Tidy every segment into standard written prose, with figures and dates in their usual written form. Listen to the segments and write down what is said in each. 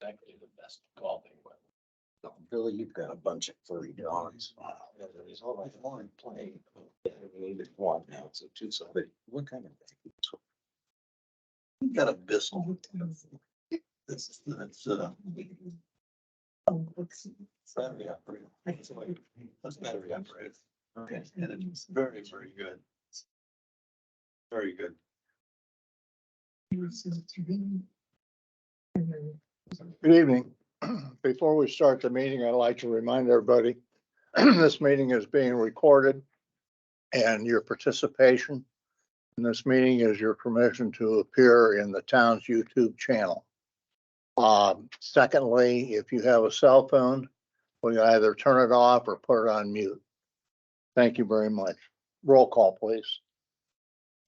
Exactly the best golfing weapon. Billy, you've got a bunch of furry dogs. There's all like one playing. We needed one now, so two, so What kind of? we got a Bissell. This is, that's, battery operated. That's battery operated. Okay, and it's very, very good. Very good. Good evening. Before we start the meeting, I'd like to remind everybody, this meeting is being recorded and your participation in this meeting is your permission to appear in the town's YouTube channel. Secondly, if you have a cell phone, we either turn it off or put it on mute. Thank you very much. Roll call, please.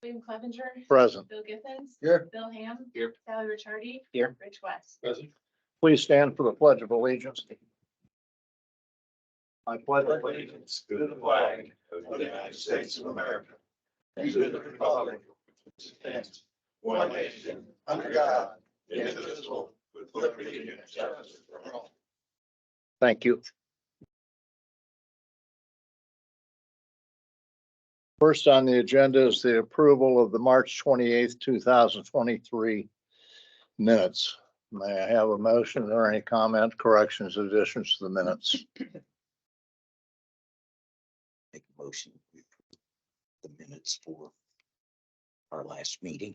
William Clevenger. Present. Bill Githens. Here. Bill Ham. Here. Sally Ricciardi. Here. Rich West. Present. Please stand for the Pledge of Allegiance. I pledge Allegiance to the flag of the United States of America, and to the republic which stands one nation under God, indivisible, with liberty and justice for all. Thank you. First on the agenda is the approval of the March 28th, 2023 minutes. May I have a motion or any comment, corrections, additions to the minutes? Make a motion. We approve the minutes for our last meeting.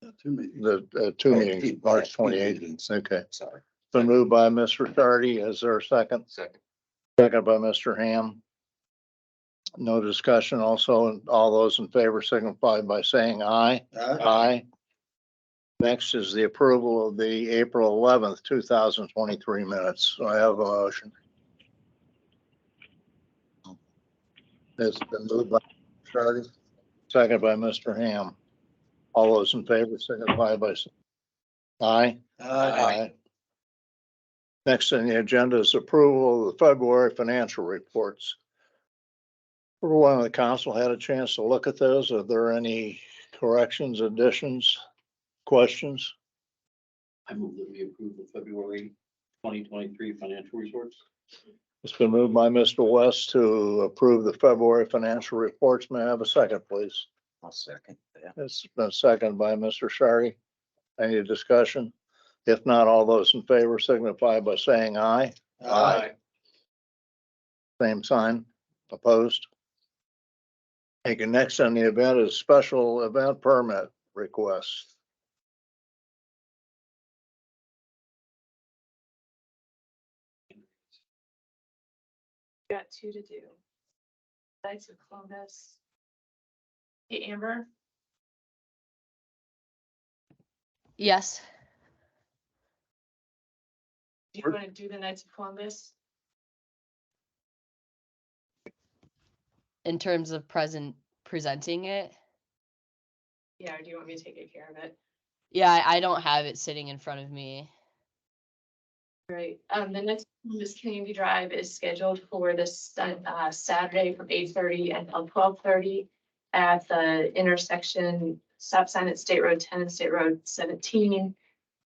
The two meetings, March 28th. Meetings. Okay. Sorry. Been moved by Mr. Ricciardi. Is there a second? Second. Second by Mr. Ham. No discussion. Also, all those in favor signify by saying aye. Aye. Next is the approval of the April 11th, 2023 minutes. So I have a motion. It's been moved by Charlie, second by Mr. Ham. All those in favor signify by saying aye. Aye. Next on the agenda is approval of the February financial reports. Everyone on the council had a chance to look at those. Are there any corrections, additions, questions? I move that we approve the February 2023 financial reports. It's been moved by Mr. West to approve the February financial reports. May I have a second, please? I'll second that. It's been seconded by Mr. Shardy. Any discussion? If not, all those in favor signify by saying aye. Same sign, opposed. Okay, next on the event is special event permit request. Got two to do. Knights of Columbus. Hey, Amber. Yes, Do you want to do the Knights of Columbus? in terms of presenting it. Yeah, or do you want me to take care of it? Yeah, I don't have it sitting in front of me. Right, the next Columbus Community Drive is scheduled for this Saturday from 8:30 until 12:30 at the intersection, stop sign at State Road 10 and State Road 17,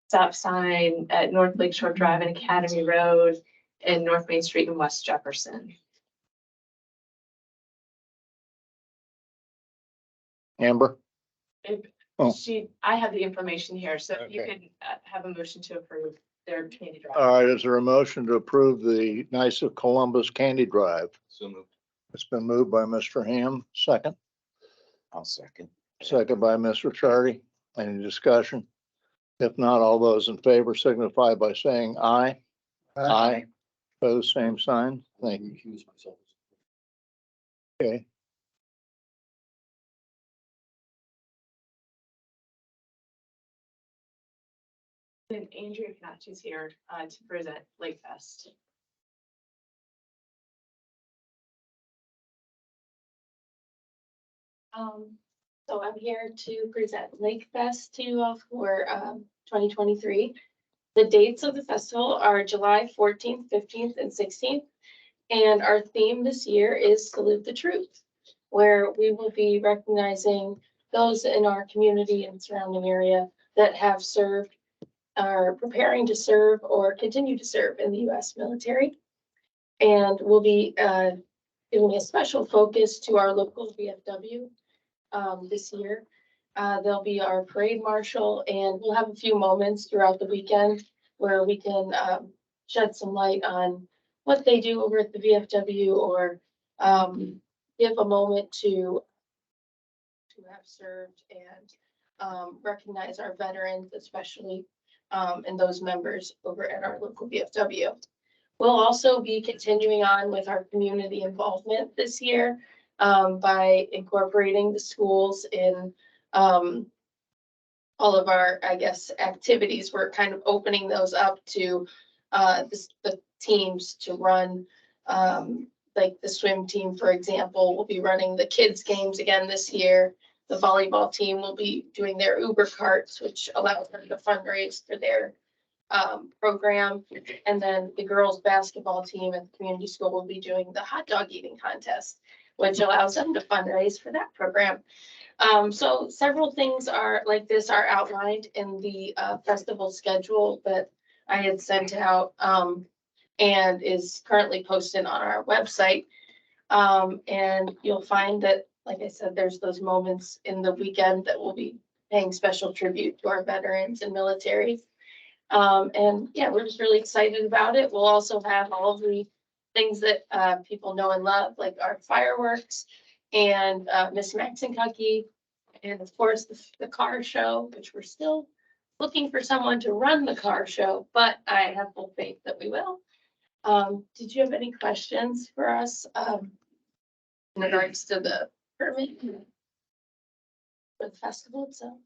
stop sign at North Lakeshore Drive and Academy Road, and North Main Street and West Jefferson. Amber? If Oh. I have the information here, so if you Okay. could have a motion to approve their community drive. All right, is there a motion to approve the Knights of Columbus Candy Drive? So moved. It's been moved by Mr. Ham, second, I'll second. second by Mr. Chardy. Any discussion? If not, all those in favor signify by saying aye. Aye. Pose same sign. Thank you. Recuse myself. Okay. And Andrea Canacci's here to present Lake Fest. So I'm here to present Lake Fest to you all for 2023. The dates of the festival are July 14th, 15th, and 16th. And our theme this year is Salute the Truth, where we will be recognizing those in our community and surrounding area that have served are preparing to serve or continue to serve in the U.S. military. And we'll be giving a special focus to our local VFW this year. There'll be our parade marshal, and we'll have a few moments throughout the weekend where we can shed some light on what they do over at the VFW, or give a moment to have served and recognize our veterans, especially and those members over at our local VFW. We'll also be continuing on with our community involvement this year by incorporating the schools in all of our, I guess, activities. We're kind of opening those up to the teams to run. Like the swim team, for example, will be running the kids' games again this year. The volleyball team will be doing their Uber carts, which allows them to fundraise for their program. And then the girls' basketball team at the community school will be doing the hot dog eating contest, which allows them to fundraise for that program. So several things are like this are outlined in the festival schedule that I had sent out and is currently posted on our website. And you'll find that, like I said, there's those moments in the weekend that we'll be paying special tribute to our veterans and military. And yeah, we're just really excited about it. We'll also have all of the things that people know and love, like our fireworks and Miss Maxenkucky, and of course the car show, which we're still looking for someone to run the car show, but I have full faith that we will. Did you have any questions for us in regards to the permit for the festival itself?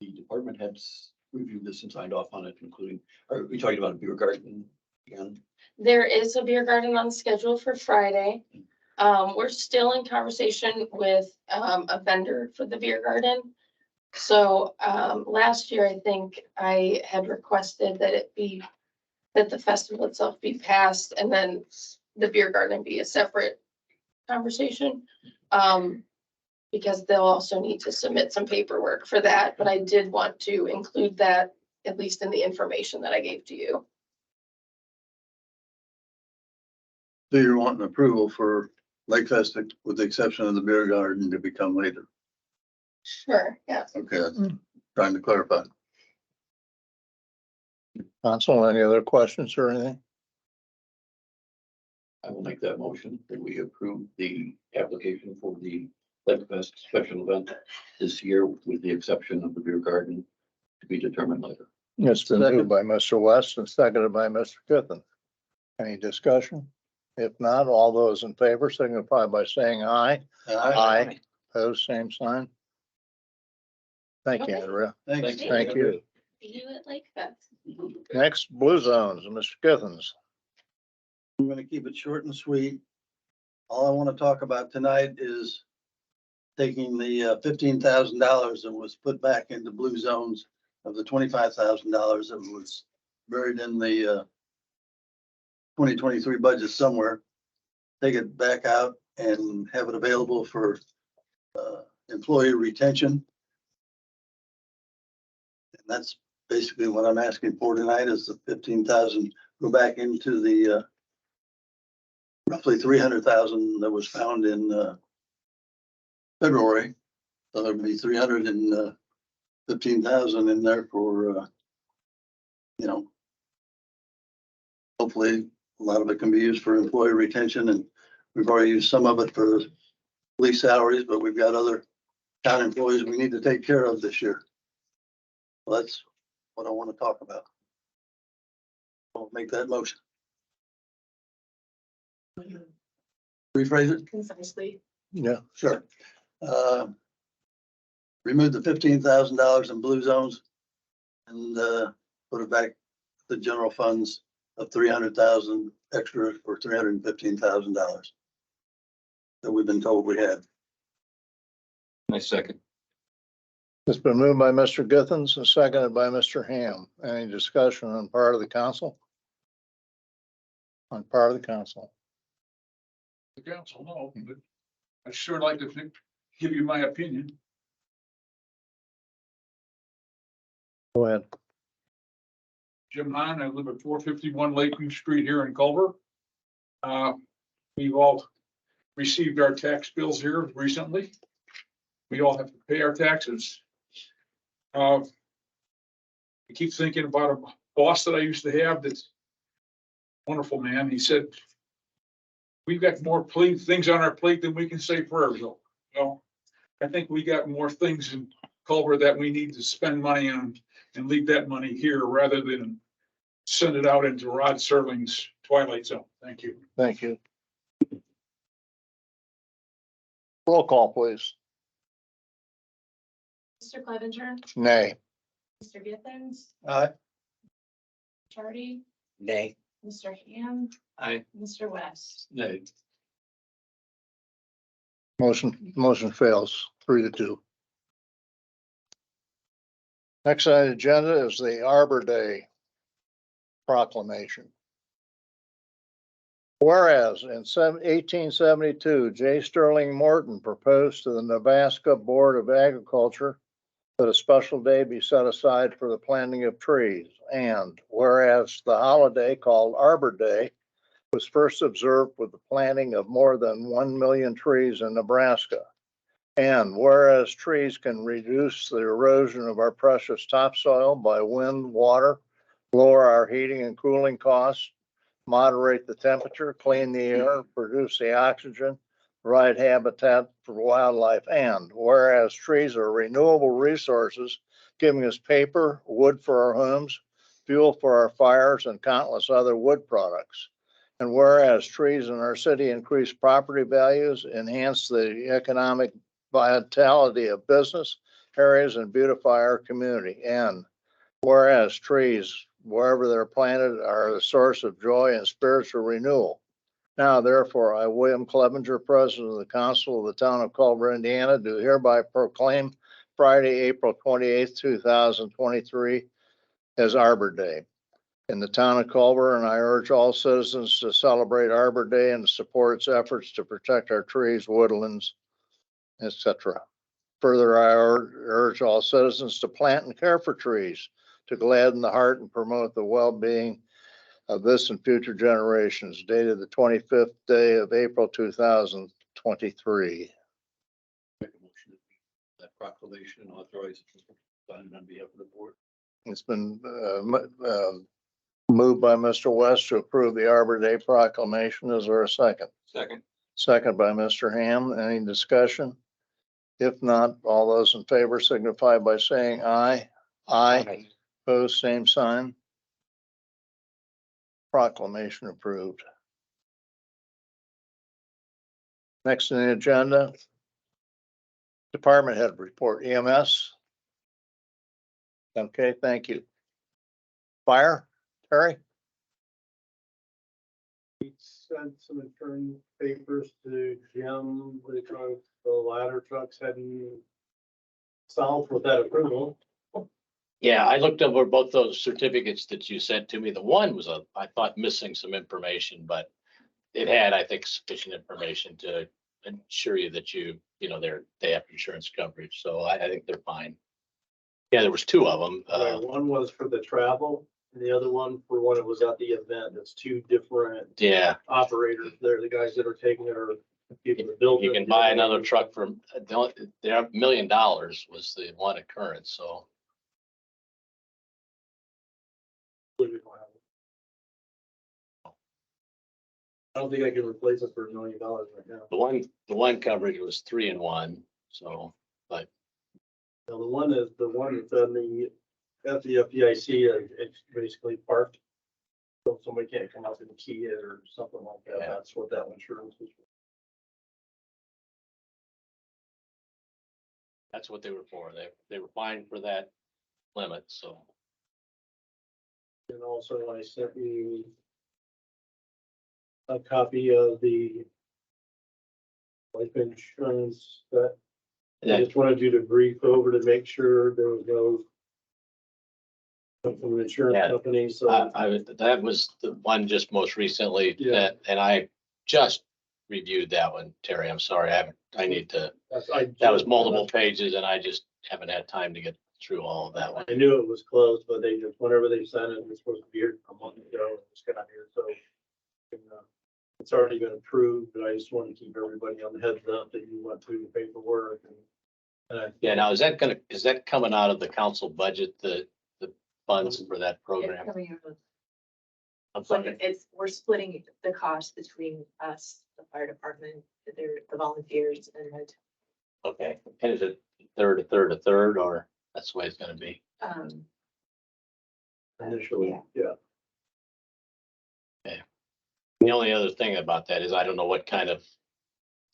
The department heads reviewed this and signed off on it, including, are we talking about a beer garden again? There is a beer garden on the schedule for Friday. We're still in conversation with a vendor for the beer garden. So last year, I think I had requested that the festival itself be passed and then the beer garden be a separate conversation. Because they'll also need to submit some paperwork for that, but I did want to include that at least in the information that I gave to you. So you're wanting approval for Lake Fest with the exception of the beer garden to become later? Sure, yeah. Okay, trying to clarify. Council, any other questions or anything? I will make that motion that we approve the application for the Lake Fest special event this year, with the exception of the beer garden to be determined later. It's been moved by Mr. West and seconded by Mr. Githens. Any discussion? If not, all those in favor signify by saying aye. Aye. Opposed, same sign. Thank you, Okay. Andrea. Thanks. Thank you. See you at Lake Fest. Next, Blue Zones, Mr. Githens. I'm gonna keep it short and sweet. All I want to talk about tonight is taking the $15,000 that was put back into blue zones of the $25,000 that was buried in the 2023 budget somewhere. Take it back out and have it available for employee retention. And that's basically what I'm asking for tonight, is the 15,000 go back into the roughly 300,000 that was found in February. So there'd be 315,000 in there for, hopefully a lot of it can be used for employee retention, and we've already used some of it for police salaries, but we've got other town employees we need to take care of this year. Well, that's what I want to talk about. I'll make that motion. Rephrase it? Concisely. Yeah. Sure. Remove the $15,000 in blue zones and put it back to the general funds of 300,000 extra for $315,000 that we've been told we had. My second. It's been moved by Mr. Githens and seconded by Mr. Ham. Any discussion on part of the council? On part of the council? The council, no, but I'd sure like to give you my opinion. Go ahead. Jim Hahn. I live at 451 Lakeview Street here in Culver. We've all received our tax bills here recently. We all have to pay our taxes. I keep thinking about a boss that I used to have that's a wonderful man. He said, we've got more things on our plate than we can say prayers over. Well, I think we got more things in Culver that we need to spend money on and leave that money here rather than send it out into Rod Serling's twilight zone. Thank you. Thank you. Roll call, please. Mr. Clevenger, Nay. Mr. Githens, Aye. Chardy, Nay. Mr. Ham, Aye. Mr. West. Nay. Motion fails 3-2. Next on the agenda is the Arbor Day Proclamation. Whereas in 1872, J. Sterling Morton proposed to the Nebraska Board of Agriculture that a special day be set aside for the planting of trees. And whereas the holiday called Arbor Day was first observed with the planting of more than 1 million trees in Nebraska. And whereas trees can reduce the erosion of our precious topsoil by wind, water, lower our heating and cooling costs, moderate the temperature, clean the air, produce the oxygen, provide habitat for wildlife, and whereas trees are renewable resources, giving us paper, wood for our homes, fuel for our fires, and countless other wood products. And whereas trees in our city increase property values, enhance the economic vitality of business areas, and beautify our community. And whereas trees, wherever they're planted, are a source of joy and spiritual renewal. Now, therefore, I, William Clevenger, President of the Council of the Town of Culver, Indiana, do hereby proclaim Friday, April 28th, 2023 as Arbor Day in the town of Culver, and I urge all citizens to celebrate Arbor Day and support its efforts to protect our trees, woodlands, etc. Further, I urge all citizens to plant and care for trees to gladden the heart and promote the well-being of this and future generations. Dated the 25th day of April, 2023. Make a motion that proclamation authorized signed on behalf of the board. It's been moved by Mr. West to approve the Arbor Day Proclamation. Is there a second? Second. Second by Mr. Ham. Any discussion? If not, all those in favor signify by saying aye. Aye. Opposed, same sign. Proclamation approved. Next on the agenda, Department Head Report, EMS. Okay, thank you. Fire, Terry? We sent some return papers to Jim, the ladder trucks heading south with that approval. Yeah, I looked over both those certificates that you sent to me. The one was I thought missing some information, but it had, I think, sufficient information to ensure you that they have insurance coverage. So I think they're fine. Yeah, there was two of them. One was for the travel and the other one for when it was at the event. It's two different Yeah, operators. They're the guys that are taking it or people that build it. you can buy another truck for $1 million was the one occurrence. So I don't think I can replace it for $1 million right now. the one coverage was 3-in-1. So, but Now, the one that's at the FDIC, it's basically parked. So somebody can't come out and key it or something like that. Yeah. That's what that insurance is. that's what they were for. They were fine for that limit. So And also I sent you a copy of the life insurance that I yeah, just wanted you to brief over to make sure there was no from an insurance Yeah. company, so. that was the one just most recently, Yeah. and I just reviewed that one, Terry. I'm sorry, I need to, That that was multiple pages and I just haven't had time to get through all of that one. I knew it was closed, but they just, whenever they sent it, it was supposed to be here a month ago, and it's got here, so. It's already been approved, but I just want to keep everybody on the heads up that you went through the paperwork and. Yeah, now is that coming out of the council budget, the funds for that It's program? coming out of- I'm But sorry. we're splitting the cost between us, the fire department, the volunteers and Okay, and is it a third, or that's the way it's gonna be? Initially, yeah. The only other thing about that is I don't know what kind of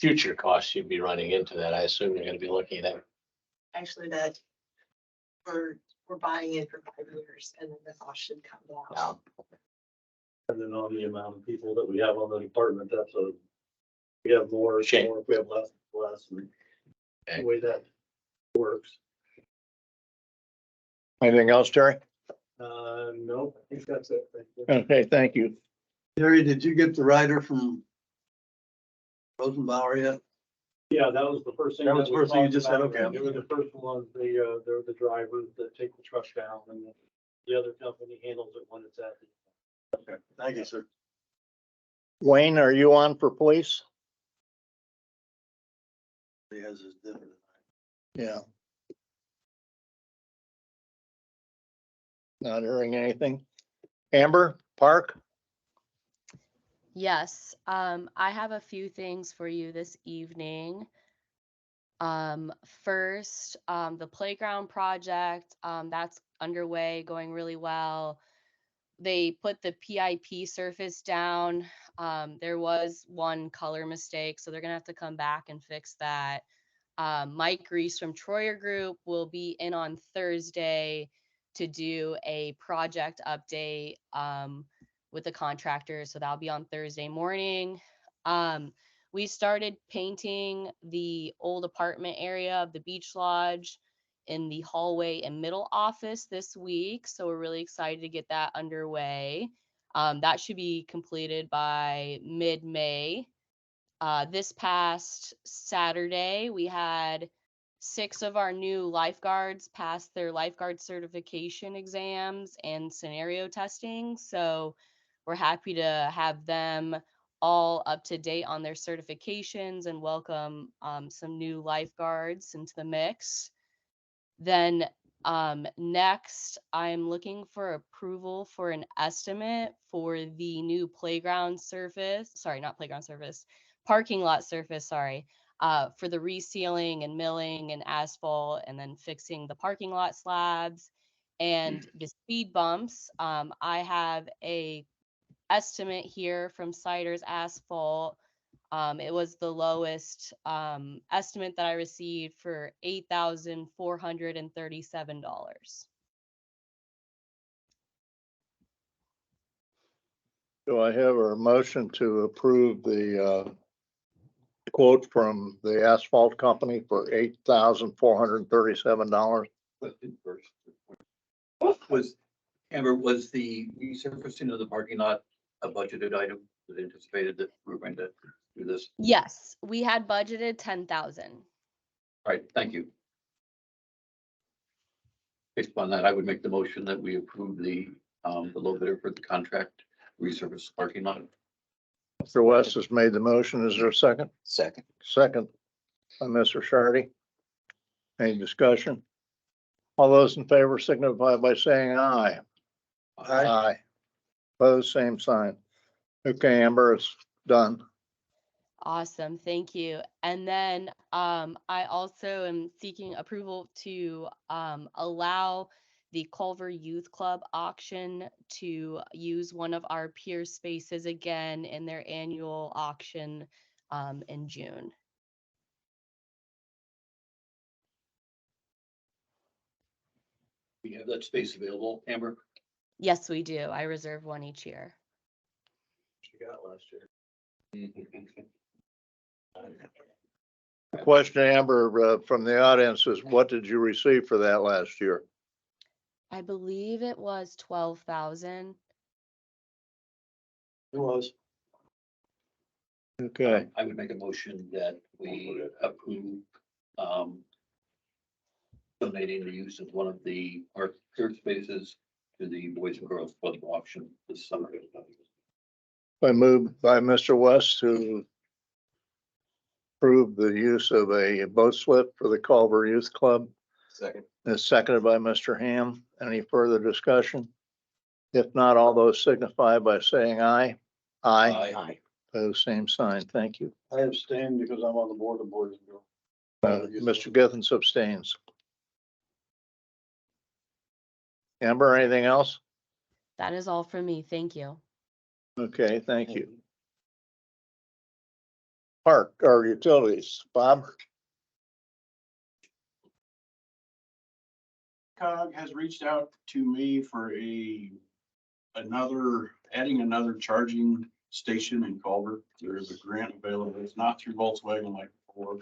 future costs you'd be running into that. I assume you're gonna be looking at. actually that we're buying it for 5 years and then the cost should come down. And then on the amount of people that we have on the department, that's a, we have more, Shame. more, if we have less, less, and Okay. the way that works. Anything else, Terry? No, I think that's it. Thank you. Okay, thank you. Terry, did you get the rider from Rosenbauer yet? Yeah, that was the first thing. That was the we first thing you talked just said, about. okay. They were the first ones, they're the drivers that take the truck down, and the other company handles it when it's at the. Okay, thank you, sir. Wayne, are you on for police? He has his dinner tonight. Yeah. Not hearing anything. Amber, Park? Yes, I have a few things for you this evening. First, the playground project, that's underway, going really well. They put the PIP surface down. There was one color mistake, so they're gonna have to come back and fix that. Mike Reese from Troyer Group will be in on Thursday to do a project update with the contractor. So that'll be on Thursday morning. We started painting the old apartment area of the Beach Lodge in the hallway and middle office this week. So we're really excited to get that underway. That should be completed by mid-May. This past Saturday, we had 6 of our new lifeguards pass their lifeguard certification exams and scenario testing. So we're happy to have them all up to date on their certifications and welcome some new lifeguards into the mix. Then next, I'm looking for approval for an estimate for the new playground surface. Sorry, not playground surface, parking lot surface, sorry, for the resealing and milling and asphalt and then fixing the parking lot slabs and the speed bumps. I have a estimate here from Siders Asphalt. It was the lowest estimate that I received for $8,437. Do I have a motion to approve the quote from the asphalt company for $8,437? Was, Amber, was the resurfacing of the parking lot a budgeted item? Was it anticipated that we were going to do this? Yes, we had budgeted 10,000. All right, thank you. Based upon that, I would make the motion that we approve the low bidder for the contract resurface parking lot. Mr. West has made the motion. Is there a second? Second. Second by Mr. Shardy. Any discussion? All those in favor signify by saying aye. Aye. Opposed, same sign. Okay, Amber, it's done. Awesome, thank you. And then I also am seeking approval to allow the Culver Youth Club auction to use one of our pier spaces again in their annual auction in June. We have that space available, Amber? Yes, we do. I reserve one each year. She got last year. Question, Amber, from the audience is, what did you receive for that last year? I believe it was 12,000. It was. Okay, I would make a motion that we approve donating the use of one of the art third spaces to the Boys and Girls Club auction this summer. I moved by Mr. West to approve the use of a boat slip for the Culver Youth Club. Second. And it's seconded by Mr. Ham. Any further discussion? If not, all those signify by saying aye. Aye. Pose same sign. Thank you. I abstain because I'm on the board of Boys and Girls. Mr. Githens abstains. Amber, anything else? That is all for me. Thank you. Okay, thank you. Park or utilities, Bob? COG has reached out to me for adding another charging station in Culver. There is a grant available. It's not through Volkswagen like before.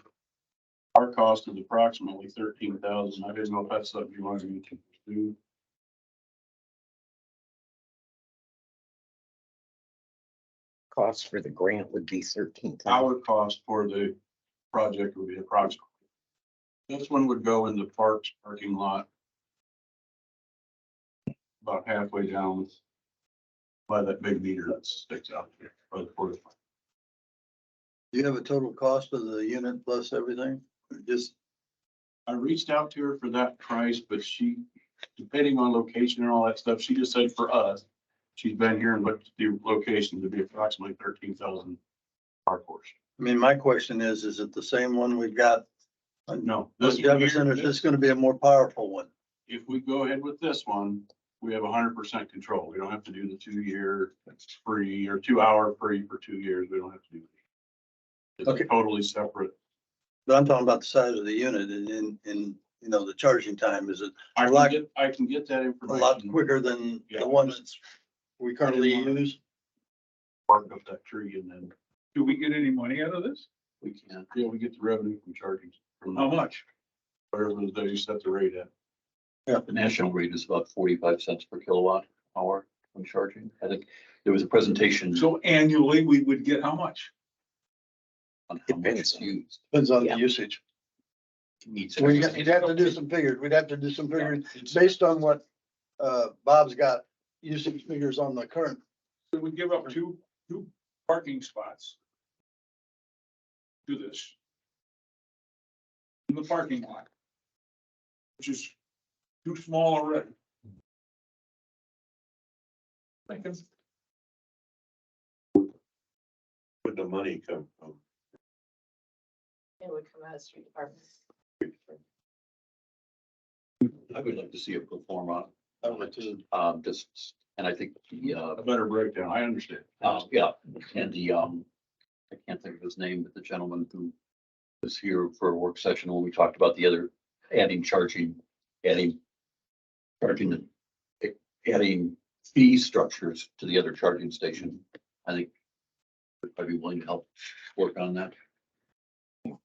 Our cost is approximately 13,000. I didn't know if that's something you wanted me to do. Cost for the grant would be 13,000. Our cost for the project would be approximately. This one would go in the parks parking lot. About halfway down by that big meter that sticks out there. By the port. Do you have a total cost of the unit plus everything? Or just, I reached out to her for that price, but she, depending on location and all that stuff, she just said for us, she's been here and looked at the location to be approximately 13,000 park horse. I mean, my question is it the same one we've got? No, This this one Jefferson, here, or is this gonna be a more powerful one? if we go ahead with this one, we have 100% control. We don't have to do the 2-year free or 2-hour free for 2 years. We don't have to do that. It's Okay. totally separate. But I'm talking about the size of the unit and you know, the charging time. Is it I a lot, can get that a information. lot quicker than Yeah. the one that's we currently use? Park up that tree and then, Do we get any money out of this? we can, yeah, we get the revenue from charging. From How much? whatever they set the rate at. The national rate is about 45 cents per kilowatt hour on charging. I think there was a presentation So annually, we would get how much? on how much it's used. Depends on Yeah. the usage. Needs- We'd have to do some figures. We'd have to do some figuring based on what Bob's got usage figures on the current. We would give up two parking spots. Do this. In the parking lot. Which is too small already. Thinking, Where'd the money come from? It would come out of street departments. I would like to see a pro forma. I would too. Just, and I think the, A better breakdown. I understand. yeah, and the, I can't think of his name, but the gentleman who was here for a work session when we talked about the other, charging fee structures to the other charging station. I think I'd be willing to help work on that. All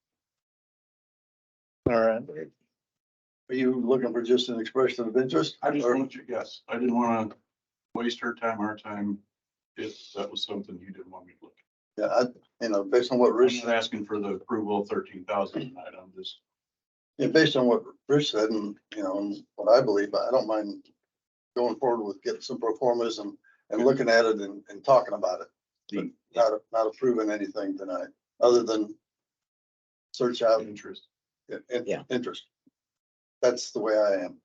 right. Are you looking for just an expression of interest? I just Or- wanted you, yes, I didn't want to waste her time, our time, if that was something you didn't want me to look at. Yeah, based on what I'm Rich, not asking for the approval of 13,000 tonight. I'm just, based on what Rich said and, and what I believe, I don't mind going forward with getting some pro formas and looking at it and talking about it. But not approving anything tonight, other than search out interest. Yeah. interest. That's the way I am.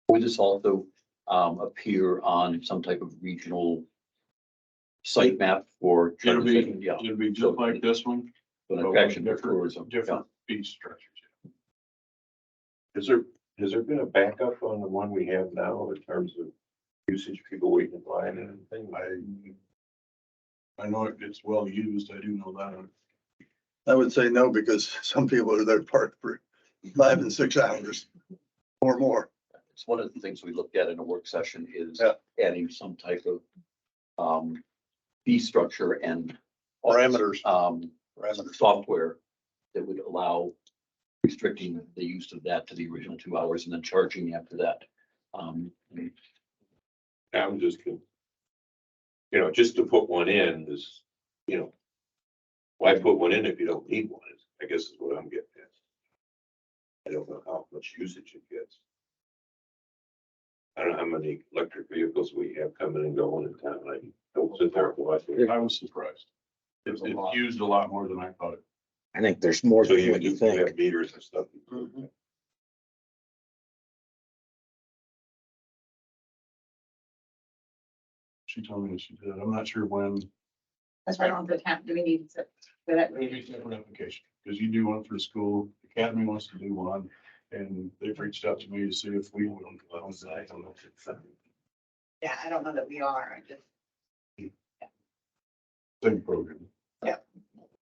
Would this also appear on some type of regional site map for? It'll be, Yeah. it'll be just like this one. An but with attraction for tourism. Different fee structures. Has there been a backup on the one we have now in terms of usage, people waiting in line and anything? I know it's well used. I do know that. I would say no, because some people are there parked for 5 and 6 hours or more. It's one of the things we looked at in a work session is Yeah. adding some type of fee structure and Parameters. software that would allow restricting the use of that to the original 2 hours and then charging after that. I'm just, just to put one in is, why put one in if you don't need one? I guess is what I'm getting at. I don't know how much usage it gets. I don't know how many electric vehicles we have coming and going in town. I don't sit there and watch it. I was surprised. It's used a lot more than I thought. I think there's more So than what you you think. have meters and stuff. She told me she did. I'm not sure when. That's right on the account. Do we need to, for that? Maybe a separate application, because you do one for the school, Academy wants to do one, and they've reached out to me to see if we would. Yeah, I don't know that we are. I just. Same program.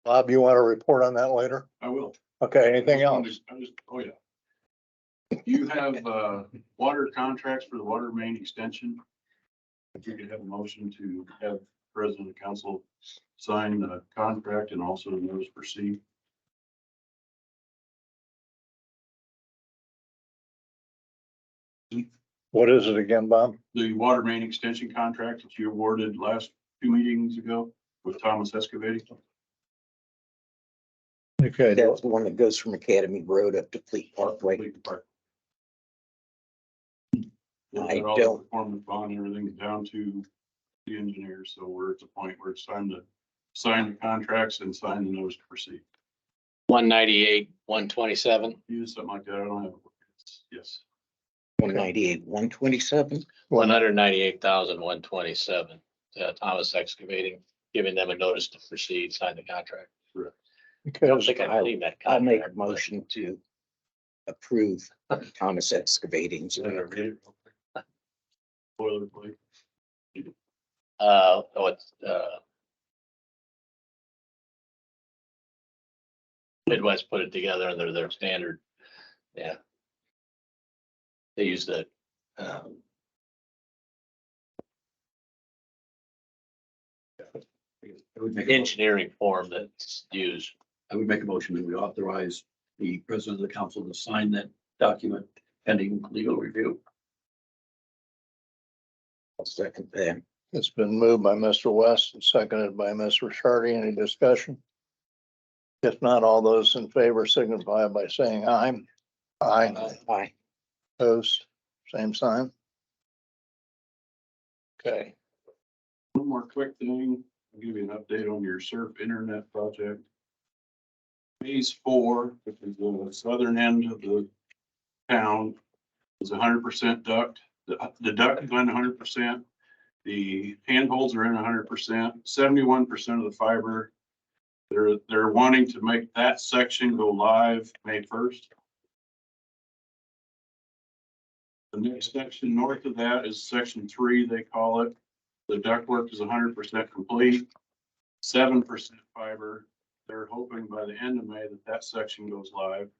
Bob, you want to report on that later? I will. Okay, anything else? Oh, yeah. You have, water contracts for the water main extension. If you could have a motion to have president of council sign the contract and also the notice to proceed. What is it again, Bob? The water main extension contract that you awarded last 2 meetings ago with Thomas Excavating. Okay, That's the one that goes from Academy Road up to Fleet Parkway. I All the don't- performance bond, everything's down to the engineer, so we're at the point where it's time to sign the contracts and sign the notice to proceed. 198, 127, Use something like that, I don't have. Yes. 198, 127. 198,127. Thomas Excavating, giving them a notice to proceed, sign the contract. I okay, don't think I've seen that. I'll make a contract, but- motion to approve Thomas Excavating's. Boilerplate. Midwest put it together under their standard. Yeah. They use the, engineering form that's used. I would make a motion that we authorize the president of the council to sign that document pending legal review. I'll second that. it's been moved by Mr. West and seconded by Mr. Shardy. Any discussion? If not, all those in favor signify by saying aye. Aye. Aye. Opposed, same sign. Okay, One more quick thing, I'll give you an update on your SURF internet project. Phase 4, which is the southern end of the town, is 100% duct. The duct is in 100%. The handholds are in 100%, 71% of the fiber. They're wanting to make that section go live May 1st. The next section north of that is section 3, they call it. The ductwork is 100% complete, 7% fiber. They're hoping by the end of May that section goes live.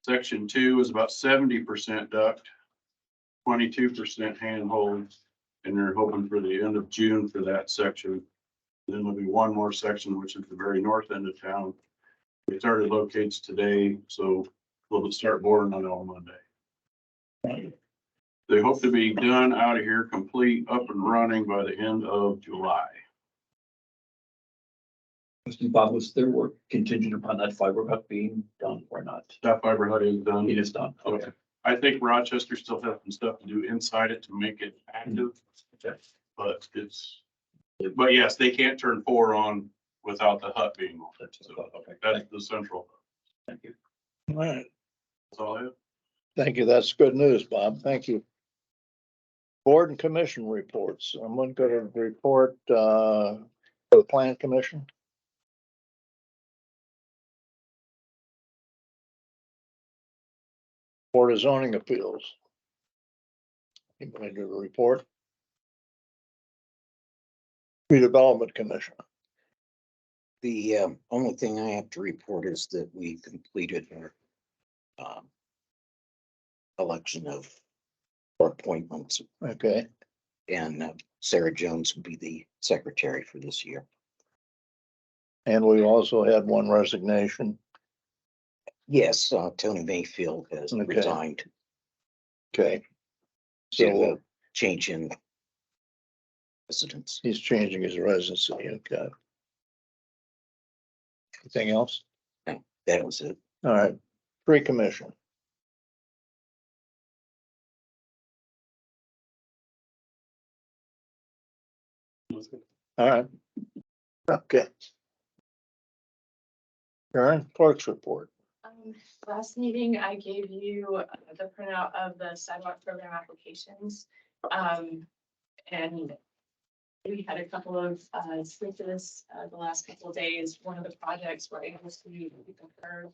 Section 2 is about 70% duct, 22% handhold, and they're hoping for the end of June for that section. Then there'll be one more section, which is the very north end of town. They started locates today, so we'll start boring on it on Monday. They hope to be done out of here, complete, up and running by the end of July. Mr. Bob, was their work contingent upon that fiber cut being done or not? That fiber hut is done. It is done. Okay. I think Rochester still has some stuff to do inside it to make it active, Okay. but but yes, they can't turn 4 on without the hut being on. So Okay. that's the central. Thank you. all right. That's all I have. Thank you. That's good news, Bob. Thank you. Board and commission reports. I'm going to report for the plan commission. Board of Zoning Appeals. Anybody do a report? Redevelopment Commission. The only thing I have to report is that we completed our election of our appointments, Okay, and Sarah Jones will be the secretary for this year. and we also had one resignation. Yes, Tony Mayfield has Okay. resigned. Okay. So So change in residence. he's changing his residency. Okay. Anything else? That was it. All right. Tree Commission. All right. Okay. Karen, clerk's report. Last meeting, I gave you the printout of the sidewalk program applications. And we had a couple of switches the last couple of days. One of the projects we're able to concur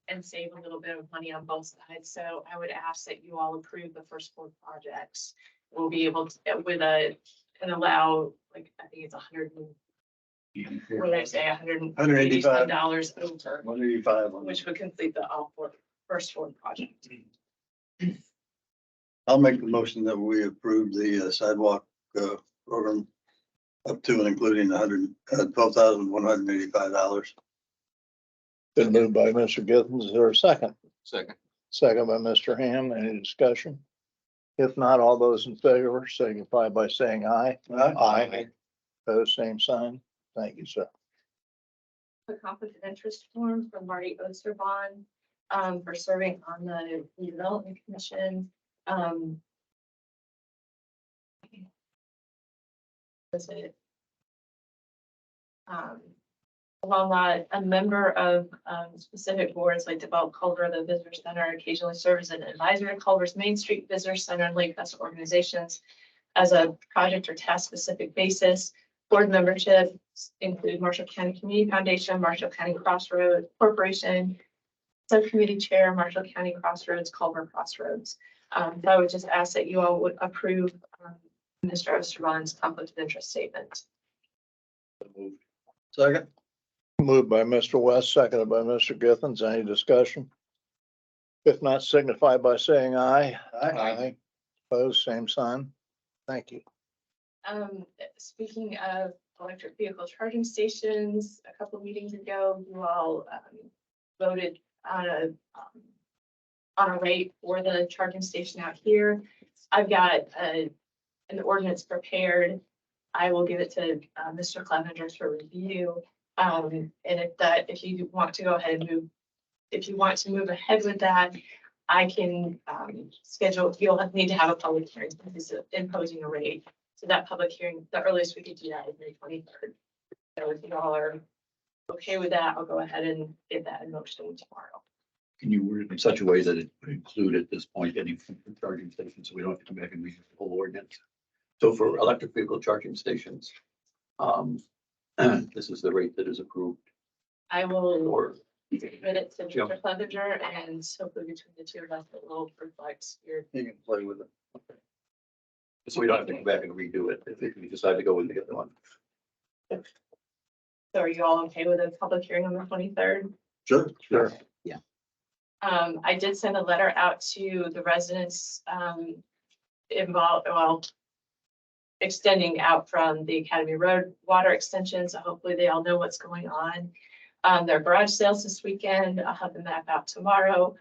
and save a little bit of money on both sides. So I would ask that you all approve the first 4 projects. We'll be able to, and allow, like, I think it's what did I say, $185 over, 185. which would complete the first 4 projects. I'll make the motion that we approve the sidewalk program up to and including $12,185. Been moved by Mr. Githens. Is there a second? Second. Second by Mr. Ham. Any discussion? If not, all those in favor signify by saying aye. Aye. Opposed, same sign. Thank you, sir. The conflict of interest form from Marty Osterbon, for serving on the Redevelopment Commission. Was it? While not a member of specific boards like Develop Culver, the Visitor Center, occasionally serves as an advisor to Culver's Main Street Visitor Center and Lake Fest organizations as a project or task specific basis. Board memberships include Marshall County Community Foundation, Marshall County Crossroads Corporation, Subcommittee Chair, Marshall County Crossroads, Culver Crossroads. So I would just ask that you all would approve Mr. Osterbon's conflict of interest statement. Second. Moved by Mr. West, seconded by Mr. Githens. Any discussion? If not, signify by saying aye. Aye. Opposed, same sign. Thank you. Speaking of electric vehicle charging stations, a couple of meetings ago, you all voted on a rate for the charging station out here. I've got an ordinance prepared. I will give it to Mr. Clevenger for review. And if you want to go ahead and move ahead with that, I can schedule, you'll need to have a public hearing because of imposing a rate. So that public hearing, the earliest we could do that is May 23rd. So if you all are okay with that, I'll go ahead and get that in motion tomorrow. Can you word it in such a way that it would include at this point any charging stations, so we don't have to come back and read the whole ordinance? So for electric vehicle charging stations, this is the rate that is approved. I will Or submit it to Jim. Mr. Clevenger and hopefully between the two of us, it will reflect your. You can play with it. so we don't have to come back and redo it if we decide to go with the other one. So are you all okay with a public hearing on the 23rd? Sure. Sure. I did send a letter out to the residents involved, well, extending out from the Academy Road water extension. So hopefully they all know what's going on. Their garage sales this weekend. I'll have them back out tomorrow.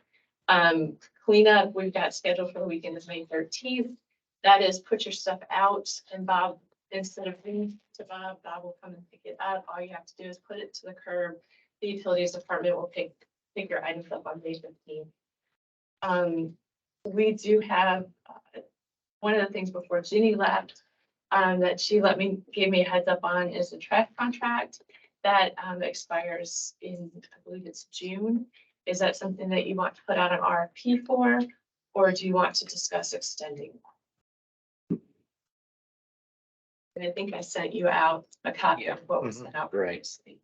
Cleanup we've got scheduled for the weekend is May 13th. That is put your stuff out and Bob, instead of bringing to Bob will come and pick it up. All you have to do is put it to the curb. The utilities department will pick your items up on May 15th. We do have one of the things before Ginny left that she gave me a heads up on is the track contract that expires in, I believe it's June. Is that something that you want to put out an RFP for, or do you want to discuss extending? And I think I sent you out a copy of what was sent out previously.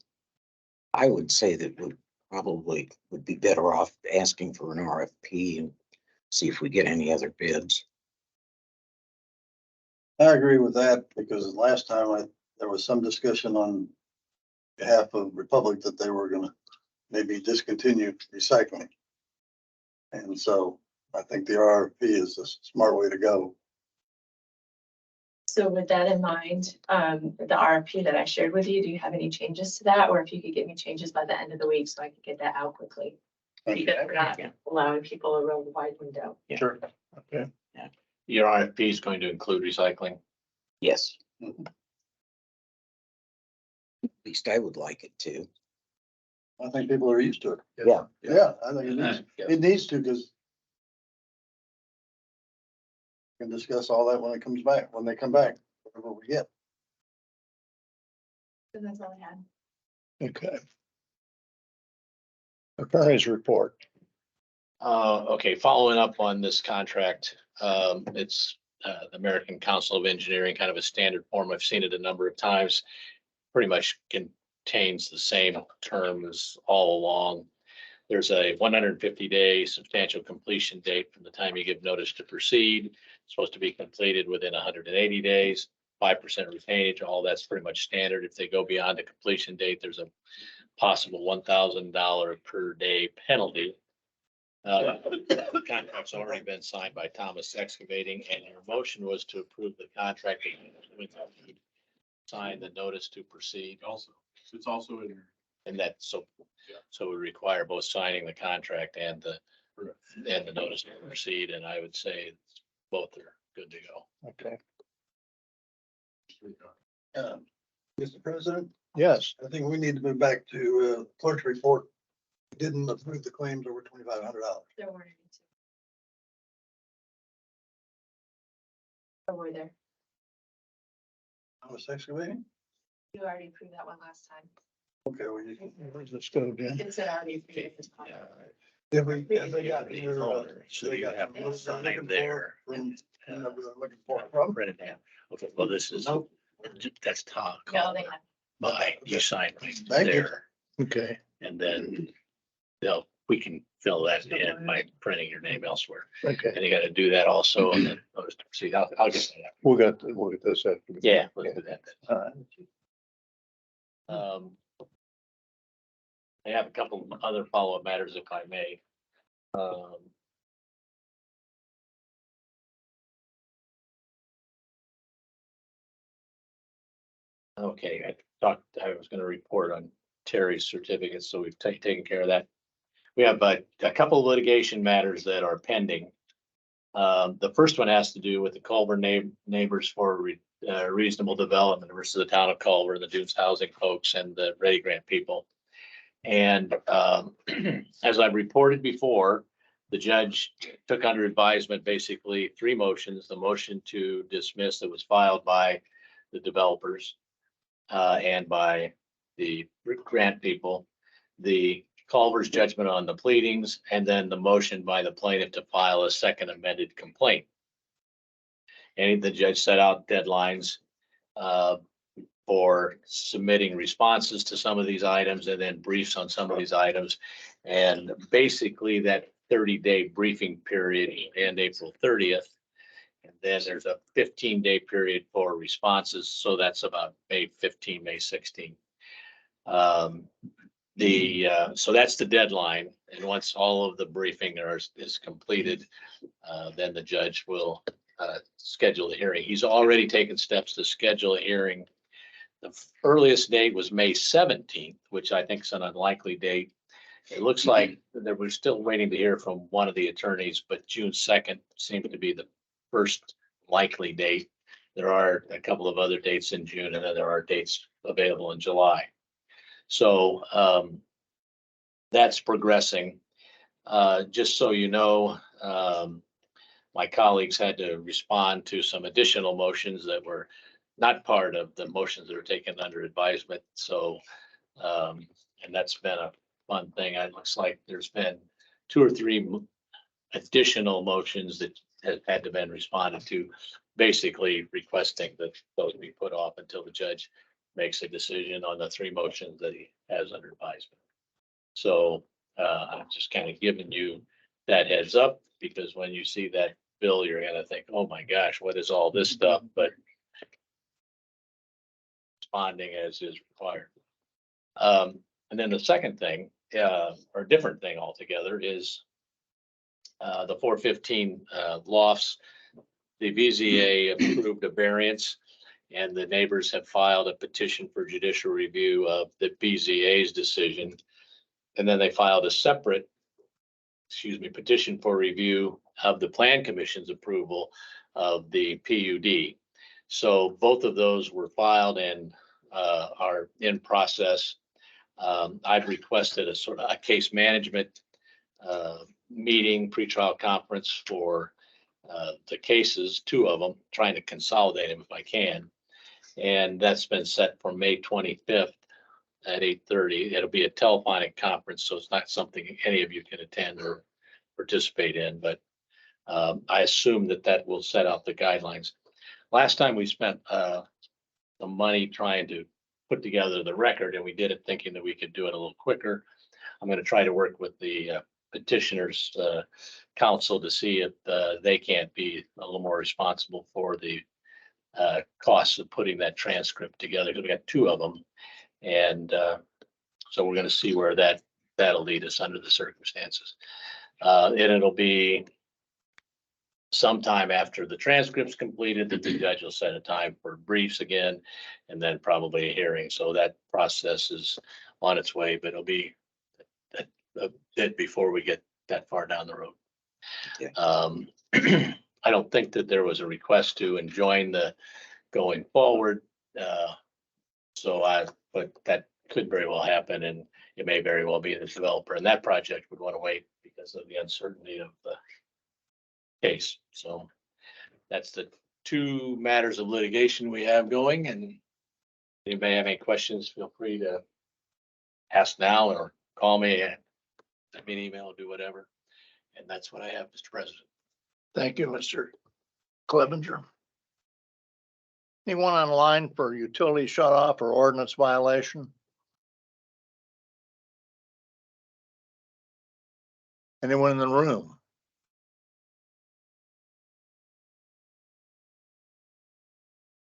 I would say that we probably would be better off asking for an RFP and see if we get any other bids. I agree with that because last time there was some discussion on behalf of Republic that they were gonna maybe discontinue recycling. And so I think the RFP is a smart way to go. So with that in mind, the RFP that I shared with you, do you have any changes to that? Or if you could get me changes by the end of the week so I could get that out quickly? Because we're not allowing people a real wide window. Sure. Okay. Your RFP is going to include recycling. Yes. At least I would like it to. I think people are used to it. Yeah. Yeah, I think it needs to, because we can discuss all that when it comes back, when they come back, whatever we get. And that's all I had. Okay. Attorney's report. Okay, following up on this contract, it's the American Council of Engineering, kind of a standard form. I've seen it a number of times. Pretty much contains the same terms all along. There's a 150-day substantial completion date from the time you give notice to proceed. It's supposed to be completed within 180 days, 5% retainage, all that's pretty much standard. If they go beyond the completion date, there's a possible $1,000 per day penalty. The contract's already been signed by Thomas Excavating, and your motion was to approve the contract. Sign the notice to proceed. Also, it's also in here. And that, so we require both signing the contract and the notice to proceed, and I would say both are good to go. Okay. Mr. President, Yes. I think we need to move back to clerk's report. We didn't approve the claims over $2,500. There weren't any. Don't worry there. Thomas Excavating? You already approved that one last time. Okay, well, you can. Where's this go again? It's already approved at this point. If they got your, So they you got have what to they're sign looking there. for from, whoever they're looking for From from. Print it down. Okay, well, this is, that's Tom. No, they have. Bye, you sign right Thank you. there, Okay. and then we can fill that in by printing your name elsewhere. Okay. And you gotta do that also, and then notice to proceed. I'll get that. We'll get this after. Yeah, let's do that then. All right. I have a couple of other follow-up matters, if I may. Okay, I was gonna report on Terry's certificates, so we've taken care of that. We have a couple of litigation matters that are pending. The first one has to do with the Culver neighbors for reasonable development versus the town of Culver, the Dunes Housing folks and the Ready Grant people. And as I've reported before, the judge took under advisement basically three motions. The motion to dismiss that was filed by the developers and by the grant people, the Culver's judgment on the pleadings, and then the motion by the plaintiff to file a second amended complaint. And the judge set out deadlines for submitting responses to some of these items and then briefs on some of these items. And basically that 30-day briefing period and April 30th. And then there's a 15-day period for responses. So that's about May 15, May 16. So that's the deadline. And once all of the briefing is completed, then the judge will schedule the hearing. He's already taken steps to schedule a hearing. The earliest date was May 17th, which I think is an unlikely date. It looks like that we're still waiting to hear from one of the attorneys, but June 2nd seems to be the first likely date. There are a couple of other dates in June, and then there are dates available in July. So that's progressing. Just so you know, my colleagues had to respond to some additional motions that were not part of the motions that are taken under advisement. So, and that's been a fun thing. It looks like there's been 2 or 3 additional motions that have had to been responded to, basically requesting that those be put off until the judge makes a decision on the 3 motions that he has under advisement. So I'm just kind of giving you that heads up, because when you see that bill, you're gonna think, oh my gosh, what is all this stuff? But responding as is required. And then the second thing, or different thing altogether, is the 415 lofts. The BZA approved a variance, and the neighbors have filed a petition for judicial review of the BZA's decision. And then they filed a separate, petition for review of the Plan Commission's approval of the PUD. So both of those were filed and are in process. I've requested a sort of a case management meeting, pretrial conference for the cases, 2 of them, trying to consolidate them if I can. And that's been set for May 25th at 8:30. It'll be a telephonic conference, so it's not something any of you can attend or participate in, but I assume that will set out the guidelines. Last time we spent some money trying to put together the record, and we did it thinking that we could do it a little quicker. I'm going to try to work with the petitioners council to see if they can't be a little more responsible for the costs of putting that transcript together, because we got 2 of them. And so we're going to see where that'll lead us under the circumstances. And it'll be sometime after the transcript's completed that the judge will set a time for briefs again, and then probably a hearing. So that process is on its way, but it'll be a bit before we get that far down the road. Yeah. I don't think that there was a request to join the going forward. But that could very well happen, and it may very well be the developer in that project would want to wait because of the uncertainty of the case. So that's the 2 matters of litigation we have going, and anybody have any questions, feel free to ask now or call me, send me an email, do whatever. And that's what I have, Mr. President. Thank you, Mr. Clevenger. Anyone online for utility shut off or ordinance violation? Anyone in the room?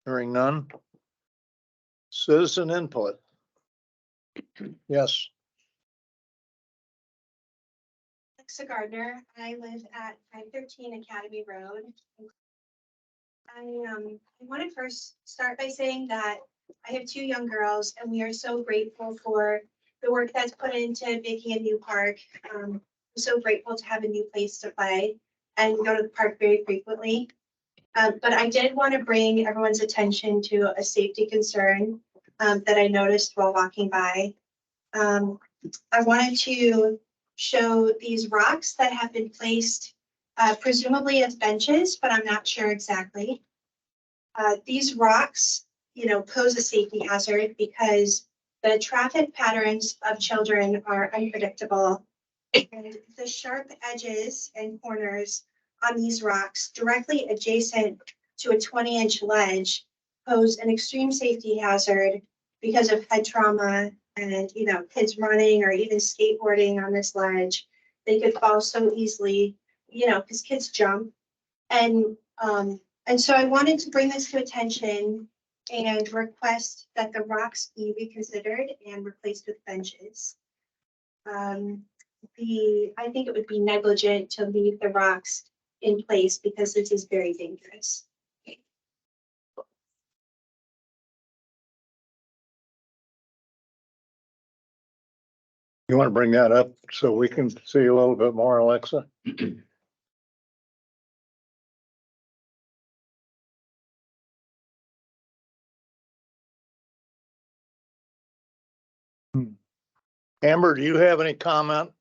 Hearing none. Citizen input. Yes. Alexa Gardner. I live at 513 Academy Road. I want to first start by saying that I have 2 young girls, and we are so grateful for the work that's put into making a new park. I'm so grateful to have a new place to play and go to the park very frequently. But I did want to bring everyone's attention to a safety concern that I noticed while walking by. I wanted to show these rocks that have been placed presumably as benches, but I'm not sure exactly. These rocks, pose a safety hazard because the traffic patterns of children are unpredictable. And the sharp edges and corners on these rocks directly adjacent to a 20-inch ledge pose an extreme safety hazard because of head trauma and, kids running or even skateboarding on this ledge. They could fall so easily, because kids jump. And so I wanted to bring this to attention and request that the rocks be reconsidered and replaced with benches. I think it would be negligent to leave the rocks in place because this is very dangerous. You want to bring that up so we can see a little bit more, Alexa? Amber, do you have any comment?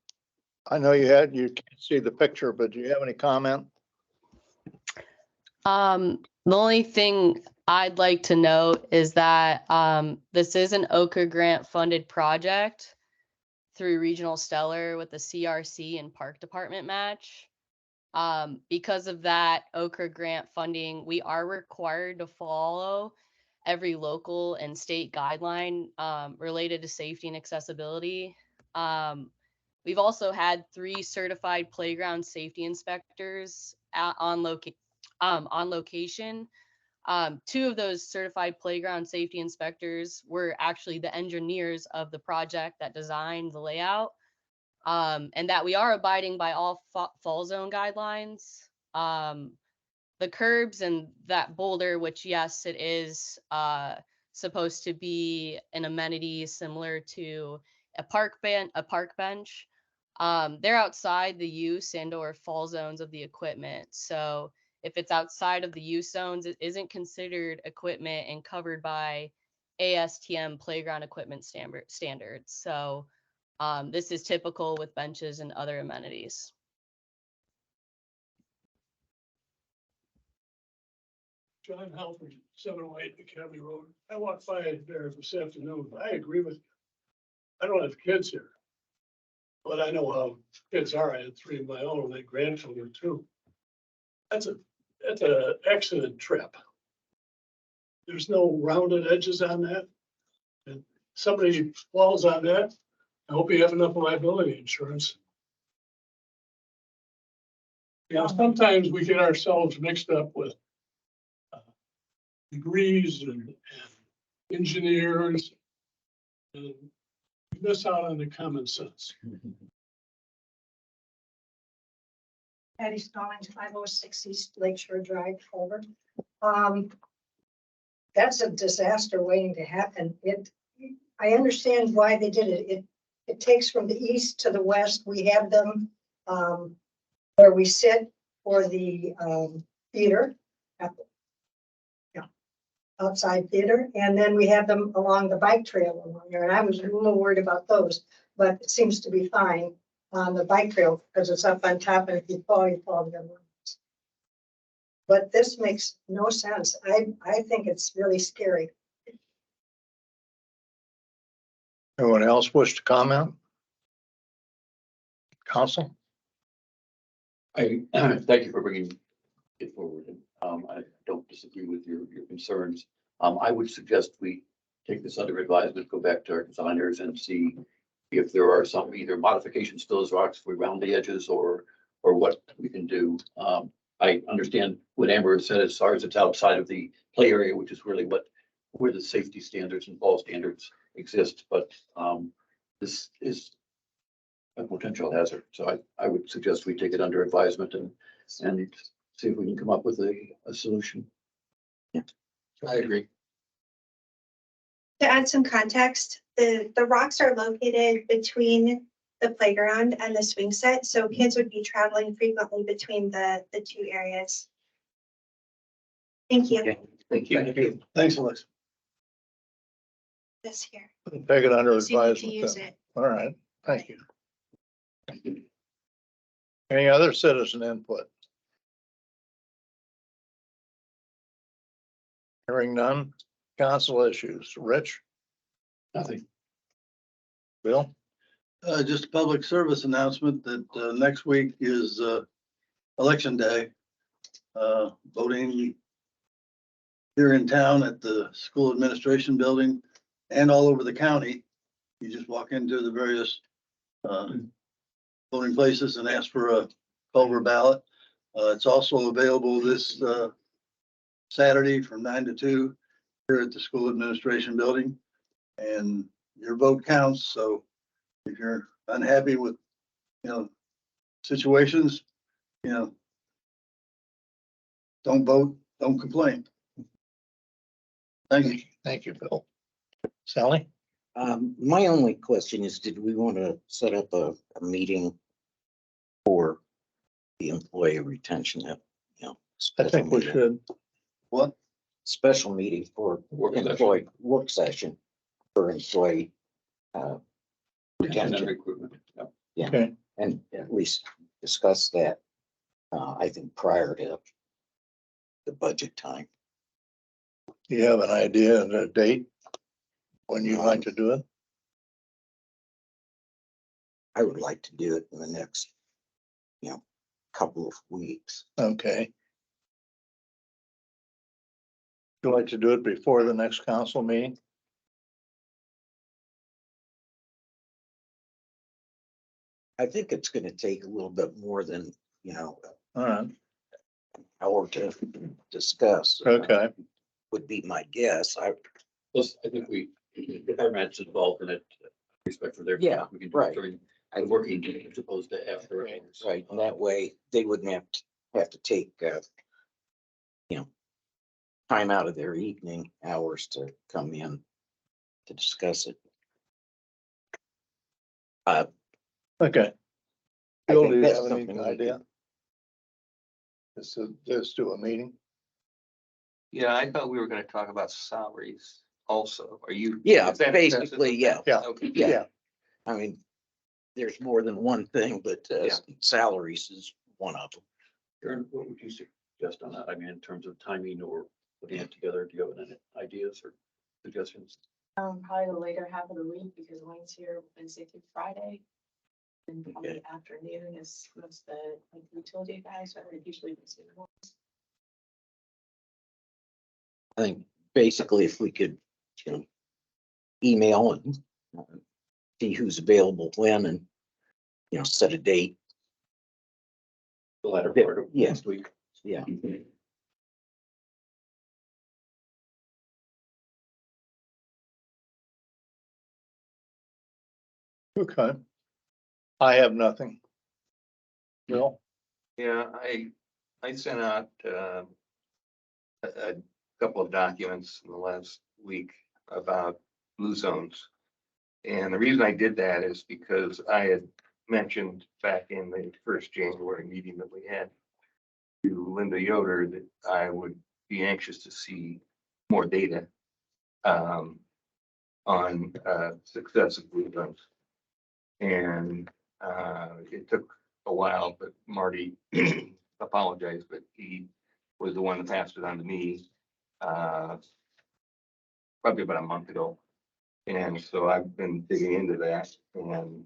I know you can't see the picture, but do you have any comment? The only thing I'd like to note is that this is an Ochre grant funded project through Regional Stellar with the CRC and Park Department match. Because of that Ochre grant funding, we are required to follow every local and state guideline related to safety and accessibility. We've also had 3 certified playground safety inspectors on location. 2 of those certified playground safety inspectors were actually the engineers of the project that designed the layout, and that we are abiding by all fall zone guidelines. The curbs and that boulder, which yes, it is supposed to be an amenity similar to a park bench. They're outside the use and or fall zones of the equipment. So if it's outside of the use zones, it isn't considered equipment and covered by ASTM playground equipment standards. So this is typical with benches and other amenities. John Halford, 708 Academy Road. I walked by there this afternoon. I agree with you. I don't have kids here. But I know how kids are. I had 3 of my own, and they grandchildren too. That's an excellent trip. There's no rounded edges on that. And somebody falls on that, I hope you have enough liability insurance. You know, sometimes we get ourselves mixed up with degrees and engineers. And we miss out on the common sense. Patty Stallings, 506 East Lakeshore Drive, Culver. That's a disaster waiting to happen. I understand why they did it. It takes from the east to the west. We have them where we sit for the theater, outside theater, and then we have them along the bike trail along there. And I was a little worried about those, but it seems to be fine on the bike trail because it's up on top, and if you fall the other way. But this makes no sense. I think it's really scary. Anyone else wish to comment? Council? I thank you for bringing it forward. I don't disagree with your concerns. I would suggest we take this under advisement, go back to our designers and see if there are some either modifications to those rocks, if we round the edges or what we can do. I understand what Amber said as far as it's outside of the play area, which is really where the safety standards and ball standards exist, but this is a potential hazard. So I would suggest we take it under advisement and see if we can come up with a solution. Yeah, I agree. To add some context, the rocks are located between the playground and the swing set, so kids would be traveling frequently between the 2 areas. Thank you. Okay. Thank you. Thanks, Alex. This here. Take it under So you need to advisement use then. it. All right, thank you. Any other citizen input? Hearing none. Council issues. Rich? Nothing. Bill? Just a public service announcement that next week is election day. Voting here in town at the school administration building and all over the county. You just walk into the various voting places and ask for a Culver ballot. It's also available this Saturday from 9 to 2 here at the school administration building. And your vote counts, so if you're unhappy with, situations, don't vote, don't complain. Thank you. Thank you, Bill. Sally? My only question is, did we want to set up a meeting for the employee retention? I special think we meeting? should. What? Special meeting for employee work session for employee retention. Recruitment. Yep. Yeah, Okay, and at least discuss that, I think prior to the budget time. do you have an idea of a date when you'd like to do it? I would like to do it in the next, couple of weeks. Okay. Would you like to do it before the next council meeting? I think it's gonna take a little bit more than, All right, an hour to discuss. okay, Would be my guess. Plus, I think department's involved in it, respect for their. Yeah, We can do right. it during the working day as opposed to after hours. Right, and that way they wouldn't have to take, time out of their evening hours to come in to discuss it. okay. I Bill, think do you that's have any something we idea? Just do a meeting? Yeah, I thought we were gonna talk about salaries. also? Are you? Yeah, is that- basically, yeah. Yeah. Okay. Yeah. I mean, there's more than one thing, but Yeah. salaries is one of them. Aaron, what would you suggest on that? I mean, in terms of timing or putting it together, do you have any ideas or suggestions? Probably the later half of the week because Wayne's here Wednesday through Friday. And probably afternoon is most of the like, utility guys are usually Wednesday mornings. I think basically if we could, you know, email and see who's available when and, you know, set a date. The latter part of Yeah. next week. Yeah. Okay. I have nothing. Bill? Yeah, I sent out, a couple of documents in the last week about blue zones. And the reason I did that is because I had mentioned back in the first January meeting that we had to Linda Yoder that I would be anxious to see more data on success of blue zones. And it took a while, but Marty apologized, but he was the one that passed it on to me probably about a month ago. And so I've been digging into that and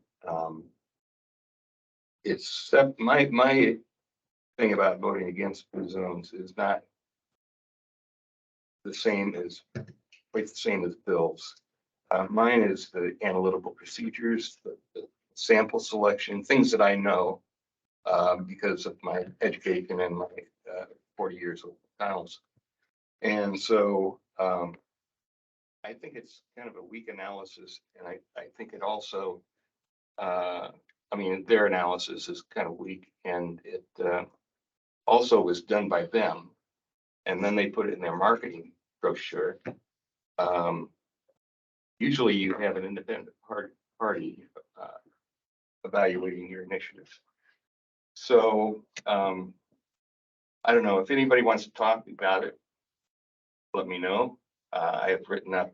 it's my thing about voting against blue zones is not the same as quite the same as Bill's. Mine is the analytical procedures, the sample selection, things that I know because of my education and my 40 years of panels. And so I think it's kind of a weak analysis, and I think it also, I mean, their analysis is kind of weak, and it also was done by them, and then they put it in their marketing brochure. Usually you have an independent party evaluating your initiatives. So I don't know if anybody wants to talk about it, let me know. I have written up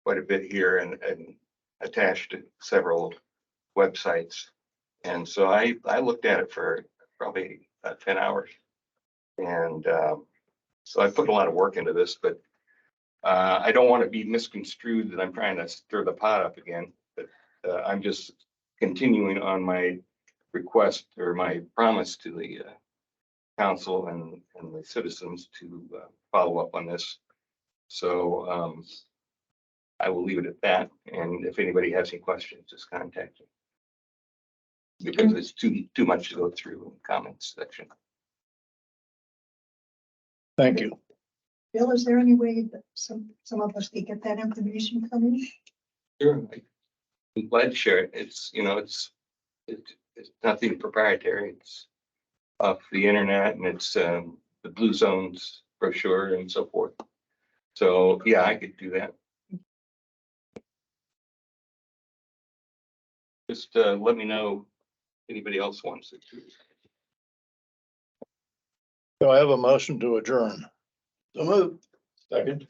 quite a bit here and attached to several websites. And so I looked at it for probably 10 hours. And so I put a lot of work into this, but I don't want to be misconstrued that I'm trying to stir the pot up again. But I'm just continuing on my request or my promise to the council and the citizens to follow up on this. So I will leave it at that. And if anybody has any questions, just contact me. Because it's too much to go through in the comments section. Thank you. Bill, is there any way that some of us could get that information from you? Sure. I'm glad to share it. It's, you know, it's nothing proprietary. It's off the internet and it's the Blue Zones brochure and so forth. So yeah, I could do that. Just let me know if anybody else wants it too. Do I have a motion to adjourn? So move. Second.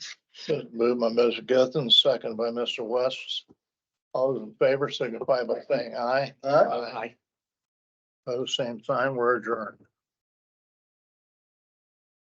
Moved by Mr. Githens, second by Mr. West. All those in favor signify by saying aye. All right. Opposed, same sign, we're adjourned.